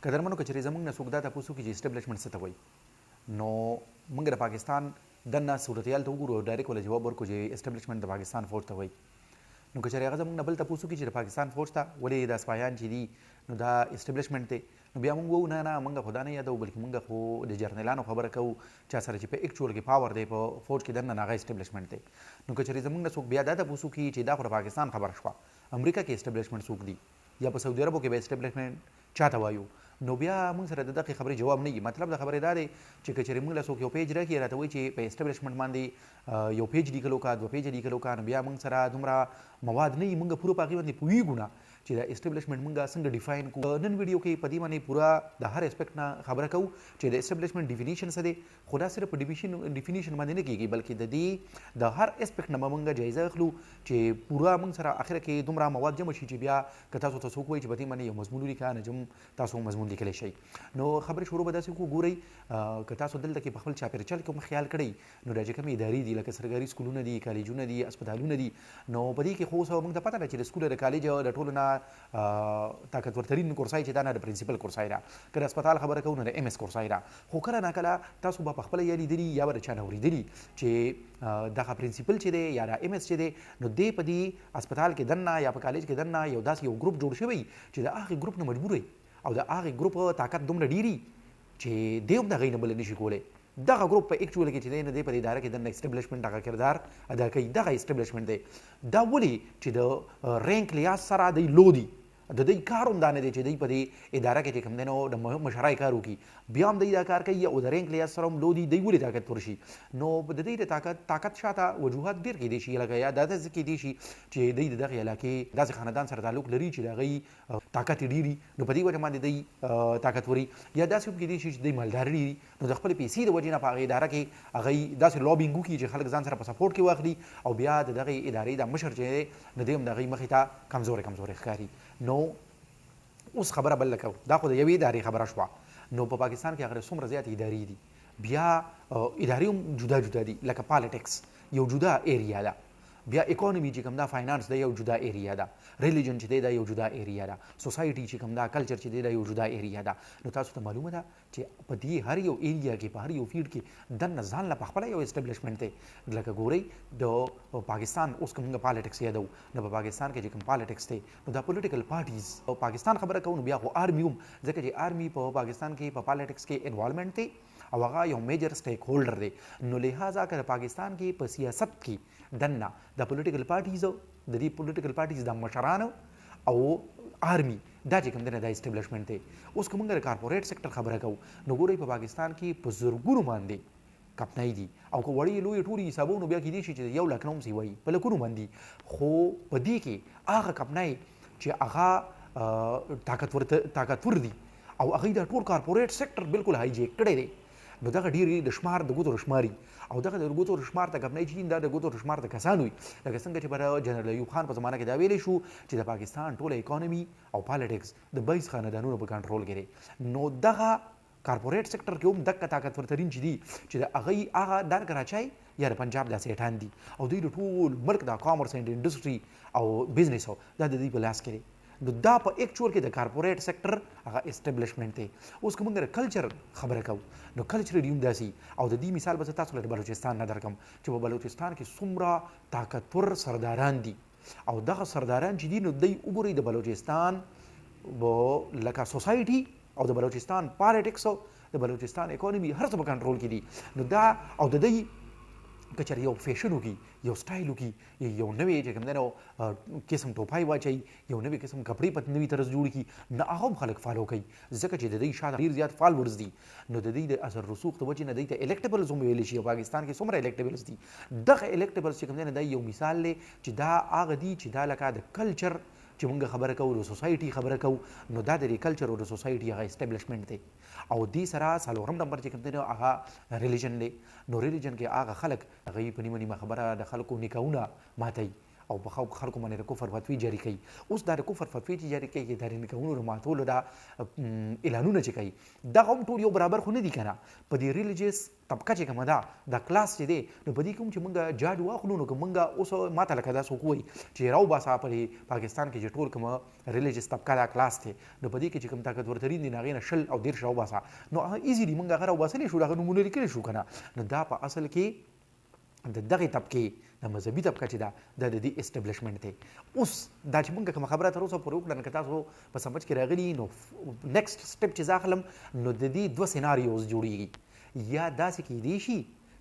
قدرمنو که چېرې زموږ نه څوک دا تپوس وکړي چې اسټبلیشمنټ څه ته وایي نو موږ د پاکستان دننه صورتحال ته وګورو او ډایرکټ ورله جواب ورکړو چې اسټبلیشمنټ د پاکستان فوج ته وایي نو که چېرې هغه زموږ نه بل تپوس وکړي چې د پاکستان فوج ته ولې دا سپایان چې دي نو دا اسټبلیشمنټ دی نو بیا موږ ووایو نه نه موږ خو دا نه یادوو بلکې موږ خو د جرنیلانو خبره کوو چا سره چې په اکچوال کې پاور دی په فوج کې دننه هغه اسټبلیشمنټ دی نو که چېرې زموږ نه څوک بیا دا تپوس وکړي چې دا خو د پاکستان خبره شوه امریکا کې اسټبلیشمنټ څوک دي یا په سعودي عربو کې به اسټبلیشمنټ چاته وایو نو بیا موږ سره د دغې خبرې جواب نه وي مطلب د خبرې دا دی چې که چېرې موږ له څوک یو پیج راکړي راته وایي چې په اسټبلیشمنټ باندې یو پیج لیکلو کا دوه پیجه لیکلو کا نو بیا موږ سره دومره مواد نه وي موږ پوره په هغې باندې پوهېږو نه چې د اسټبلیشمنټ موږ څنګه ډیفاین کړو نن ویډیو کې په دې باندې پوره د هر اسپیکټ نه خبره کوو چې د اسټبلیشمنټ ډیفینیشن څه دی خو دا صرف په ډیفینیشن باندې نه کېږي بلکې د دې د هر اسپیکټ نه به موږ جایزه اخلو چې پوره موږ سره اخره کې دومره مواد جمع شي چې بیا که تاسو ته څوک وایي چې په دې باندې یو مضمون ولیکه نجم تاسو مضمون لیکلی شئ نو خبرې شروع به داسې وکړو ګورئ که تاسو دلته کې په خپل چاپېریال کې هم خیال کړئ نو دا چې کومې ادارې دي لکه سرکاري سکولونه دي کالجونه دي اسپتالونه دي نو په دې کې خو اوس موږ ته پته ده چې د سکول د کالج د ټولو نه طاقتورترین کورسای چې دا نه د پرنسپل کورسای ده که د اسپتال خبره کوو نو د ام اس کورسای ده خو کله ناکله تاسو به پخپله یا لیدلي یا به د چا نه اورېدلي چې دغه پرنسپل چې دی یا د ام اس چې دی نو دی په دې اسپتال کې دننه یا په کالج کې دننه یو داسې یو ګروپ جوړ شوی چې د هغې ګروپ نه مجبور او د هغې ګروپ طاقت دومره ډېري چې دی هم د هغې نه بله نشي کولی دغه ګروپ په اکچوال کې چې دی نه دی په دې اداره کې دننه اسټبلیشمنټ هغه کردار ادا کوي دغه اسټبلیشمنټ دی دا ولې چې د رینک لیاز سره دی لو دي د دوی کار هم دا نه دی چې دوی په دې اداره کې چې کوم دی نو د مشرای کار وکړي بیا هم دوی دا کار کوي او د رینک لیاز سره هم لو دي دوی ولې طاقت ورشي نو د دوی د طاقت شاته وجوهات ډېر کیدای شي لکه یا دا داسې کیدای شي چې دوی د دغې علاقې داسې خاندان سره تعلق لري چې د هغوی طاقت یې ډېر نو په دې وجه باندې دوی طاقت وري یا داسې هم کیدای شي چې دوی مالدار ډېر نو د خپلې پیسې د وجې نه په هغې اداره کې هغوی داسې لابینګ وکړي چې خلک ځان سره په سپورټ کې واخلي او بیا د دغې ادارې دا مشر چې دی نو دی هم د هغوی مخې ته کمزورې ښکاري نو اوس خبره بل کوو دا خو د یوې ادارې خبره شوه نو په پاکستان کې هغه څومره زیاتې ادارې دي بیا ادارې هم جدا جدا دي لکه پالیټکس یو جدا ایریا ده بیا اکانومي چې کوم دا فاینانس دی یو جدا ایریا ده ریلیجن چې دی دا یو جدا ایریا ده سوسایټي چې کوم دا کلچر چې دی دا یو جدا ایریا ده نو تاسو ته معلومه ده چې په دې هر یو ایریا کې په هر یو فیلډ کې دننه ځان له پخپله یو اسټبلیشمنټ دی لکه ګورئ د پاکستان اوس که موږ پالیټکس یادوو نو په پاکستان کې چې کوم پالیټکس دی نو دا پولیټیکل پارټیز او پاکستان خبره کوو نو بیا خو آرمي هم ځکه چې آرمي په پاکستان کې په پالیټکس کې انوالومنټ دی او هغه یو میجر سټیک هولډر دی نو لہذا که پاکستان کې په سیاست کې دننه د پولیټیکل پارټیز د دې پولیټیکل پارټیز د مشرانو او آرمي دا چې کوم دی نه دا اسټبلیشمنټ دی اوس که موږ د کارپوریټ سیکټر خبره کوو نو ګورئ په پاکستان کې په زرګونو باندې کمپنۍ دي او که وړې لویې ټولې حسابونه بیا کیدای شي چې د 1 لک نه هم وایي په لکونو باندې خو په دې کې هغه کمپنۍ چې هغه طاقتور دي او هغوی دا ټول کارپوریټ سیکټر بالکل هایجیک کړی دی نو دغه ډېرې د شمار د ګوتو شماري او دغه د ګوتو شمار ته کمپنۍ چې دا د ګوتو شمار د کسان وي لکه څنګه چې پر جنرال ایوب خان په زمانه کې دا ویلی شو چې د پاکستان ټوله اکانومي او پالیټکس د 22 خاندانونو په کنټرول کې دی نو دغه کارپوریټ سیکټر کې هم دغه طاقتورترین چې دي چې د هغوی هغه دا کراچۍ یا د پنجاب دا سیټان دي او دوی د ټول ملک دا کامرس اینډ انډسټري او بزنس دا د دوی په لاس کې دی نو دا په اکچوال کې د کارپوریټ سیکټر هغه اسټبلیشمنټ دی اوس که موږ د کلچر خبره کوو نو کلچرلی هم داسې او د دې مثال به زه تاسو له بلوچستان نه درکړم چې په بلوچستان کې څومره طاقتور سرداران دي او دغه سرداران چې دي نو دوی وګورئ د بلوچستان لکه سوسایټي او د بلوچستان پالیټکس د بلوچستان اکانومي هر څه په کنټرول کې دي نو دا او د دوی که چېرې یو فیشن وکړي یو سټایل وکړي یو نوی چې کوم دی نو قسم ټوپای واچوي یو نوی قسم کپړې په نوي طرز جوړ کړي نو هغه هم خلک فالو کوي ځکه چې د دوی شاته ډېر زیات فالورز دي نو د دوی د اثر رسوخ د وجې نه دوی ته الکټیبلز هم ویلی شي او پاکستان کې څومره الکټیبلز دي دغه الکټیبلز چې کوم دی نه دا یو مثال دی چې دا هغه دي چې دا لکه د کلچر چې موږ خبره کوو د سوسایټي خبره کوو نو دا د کلچر او د سوسایټي هغه اسټبلیشمنټ دی او دې سره څلورم نمبر چې کوم دی نو هغه ریلیجن دی نو ریلیجن کې هغه خلک هغوی په نیمه نیمه خبره د خلکو نکاحونه ماتوي او په خلکو باندې د کفر فتوی جاری کوي. اوس دا د کفر فتوی چې جاری کوي د نکاحونو ماتولو دا اعلانونه چې کوي دغه هم ټول یو برابر خو نه دي کنه. په دې ریلیجیس طبقه چې کومه ده د کلاس چې دی نو په دې کوم چې موږ جاج واخلو نو موږ اوس ماته لکه دا څوک وایي چې راو باسه په پاکستان کې چې ټول کومه ریلیجیس طبقه دا کلاس دی نو په دې کې چې کوم طاقتور ترین دي هغې نه 20 او 30 راو باسه نو ایزیلی موږ هغه راوباسلی شو هغه نومونه لیکلی شو کنه. نو دا په اصل کې د دغه طبقې د مذهبي طبقه چې ده د دې اسټابلیشمنټ دی. اوس دا چې موږ کومه خبره تر اوسه پورې وکړه که تاسو په سمجھ کې راغلي نو نیکسټ سټپ چې زه اخلم نو د دې 2 سیناریوز جوړیږي. یا داسې کیدی شي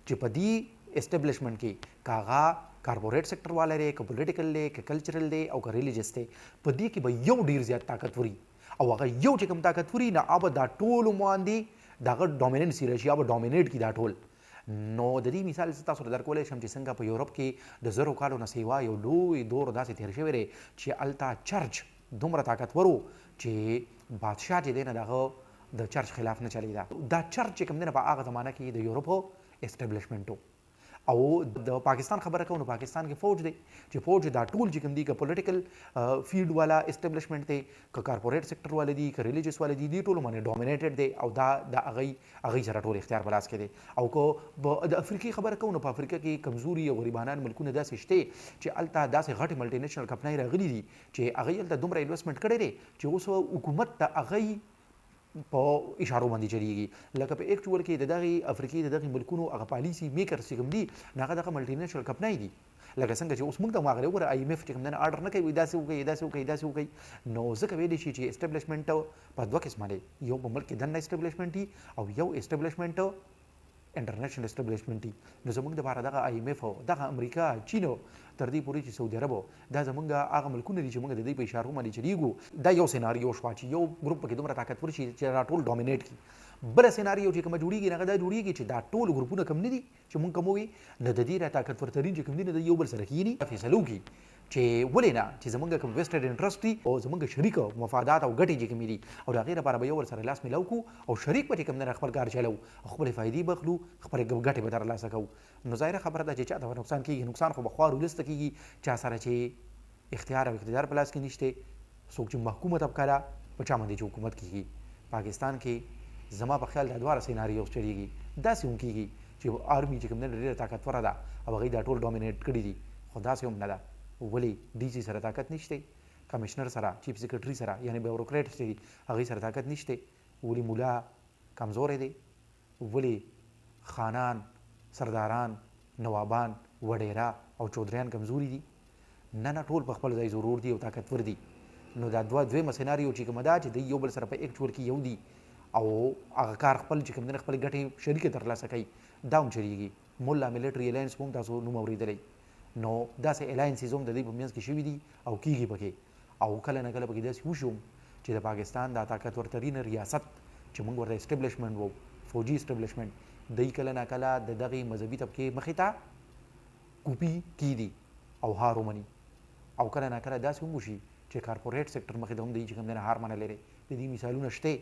چې په دې اسټابلیشمنټ کې که هغه کارپوریټ سیکټر والا دی که پولیټیکل دی که کلچرل دی او که ریلیجس دی په دې کې به یو ډیر زیات طاقتوري او هغه یو چې کوم طاقتوري نه هغه دا ټول باندې دغه ډومیننسي راشي هغه ډومینیټ کړي دا ټول. نو د دې مثال تاسو ته درکولی شم چې څنګه په یورپ کې د 1000 کالو نه سیوا یو لوی دور داسې تېر شوی دی چې هلته چرچ دومره طاقتور و چې بادشاه چې دی نه د هغه د چرچ خلاف نه چلیده. دا چرچ چې کوم دی نه په هغه زمانه کې د یورپ اسټابلیشمنټ و. او د پاکستان خبره کوو نو پاکستان کې فوج دی چې فوج دا ټول چې کوم دي که پولیټیکل فیلډ والا اسټابلیشمنټ دی که کارپوریټ سیکټر والا دي که ریلیجس والا دي دې ټولو باندې ډومینیټډ دی او دا د هغوی سره ټول اختیار په لاس کې دی. او که د افریقې خبره کوو نو په افریقا کې کمزوري او غریبانان ملکونه داسې شته چې هلته داسې غټې ملټي نیشنل کمپنۍ راغلي دي چې هغوی هلته دومره انویسټمنټ کړی دی چې اوس حکومت د هغوی په اشارو باندې چلیږي. لکه په ایکچوال کې د دغې افریقې د دغې ملکونو هغه پالیسي میکرز چې کوم دي نو هغه دغه ملټي نیشنل کمپنۍ دي. لکه څنګه چې اوس موږ ته هغه وګوره آی ایم ایف چې کوم دی آرډر نه کوي داسې وکړئ داسې وکړئ داسې وکړئ. نو ځکه ویلی شي چې اسټابلیشمنټ په 2 قسمه دی. یو په ملک کې دننه اسټابلیشمنټ دي او یو اسټابلیشمنټ انټرنیشنل اسټابلیشمنټ دي. نو زموږ دپاره دغه آی ایم ایف دغه امریکا چین تر دې پورې چې سعودي عرب دا زموږ هغه ملکونه دي چې موږ د دوی په اشارو باندې چلیږو. دا یو سیناریو شوه چې یو ګروپ پکې دومره طاقتور شي چې دا ټول ډومینیټ کړي. بله سیناریو چې کومه جوړیږي هغه دا جوړیږي چې دا ټول ګروپونه کم نه دي چې موږ کوم وي نو د دې را طاقتور ترین چې کوم دي نو د یو بل سره کښېني فیصله وکړي چې ولې نه چې زموږ کوم ویسټډ انټرسټ دي او زموږ شریک مفادات او ګټې چې کومې دي او د هغې لپاره به یو ور سره لاس میلاو کړو او شریک به چې کوم دی خپل کار چلو او خپلې فایدې به اخلو خپلې ګټې به ترلاسه کوو. نو ظاهره خبره ده چې چا ته نقصان کېږي نقصان خو به خوا رولسته کېږي چا سره چې اختیار او اقتدار په لاس کې نشته څوک چې محکومه طبقه ده په چا باندې چې حکومت کېږي. پاکستان کې زما په خیال دا دواړه سیناریوز چلیږي. داسې هم کېږي چې آرمي چې کوم دی ډېره طاقتوره ده او هغوی دا ټول ډومینیټ کړي دي خو داسې هم نه ده. ولې ډي سي سره طاقت نشته کمشنر سره چیف سیکرټري سره یعنی بیوروکریټ چې دي هغوی سره طاقت نشته. ولې مولا کمزوری دی ولې خانان سرداران نوابان وډیرا او چودریان کمزوري دي نه نه ټول په خپل ځای ضرور دي او طاقتور دي. نو دا دویمه سیناریو چې کومه ده چې د یو بل سره په ایکچوال کې یو دي او هغه کار خپل چې کوم دی خپل ګټې شریکه ترلاسه کوي دا هم چلیږي. مولا میلیټري الاینس هم تاسو نوم اورېدلی نو داسې الاینسز هم د دوی په منځ کې شوي دي او کېږي پکې او کله نه کله پکې داسې وشو چې د پاکستان دا طاقتورترین ریاست چې موږ ورته اسټابلیشمنټ وو فوجي اسټابلیشمنټ دوی کله نه کله د دغې مذهبي طبقې مخې ته کوپي کیدي او هار ومني او کله نه کله داسې هم وشي چې کارپوریټ سیکټر مخې ته هم دوی چې کوم دی هار منلی دی. د دې مثالونه شته.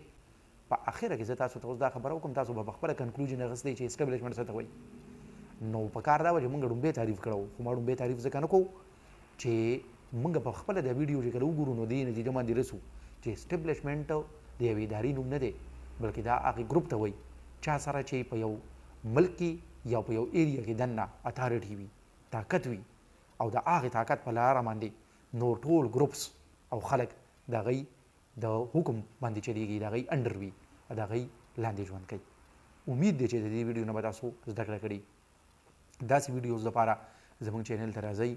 په اخره کې زه تاسو ته اوس دا خبره وکړم تاسو به په خپله کنکلوژن اخیستی چې اسټابلیشمنټ څه ته وایي. نو په کار دا وه چې موږ ډومبی تعریف کړی خو ما ډومبی تعریف ځکه نه کوو چې موږ په خپله دا ویډیو چې کله وګورو نو دې نتیجه باندې رسو چې اسټابلیشمنټ د یوې ادارې نوم نه دی بلکې دا هغې ګروپ ته وایي چا سره چې په یو ملک کې یا په یو ایریا کې دننه اتھارټي وي طاقت وي او د هغې طاقت په لاره باندې نور ټول ګروپس او خلک د هغوی د حکم باندې چلیږي د هغوی انډر وي د هغوی لاندې ژوند کوي. امید دی چې د دې ویډیو نه به تاسو زده کړه کړي. داسې ویډیوز لپاره زموږ چینل ته راځئ.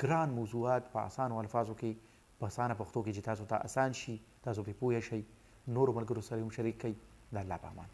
ګران موضوعات په اسانو الفاظو کې په اسانه پښتو کې چې تاسو ته اسان شي تاسو پرې پوه شئ نورو ملګرو سره هم شریک کړئ. د الله په امان.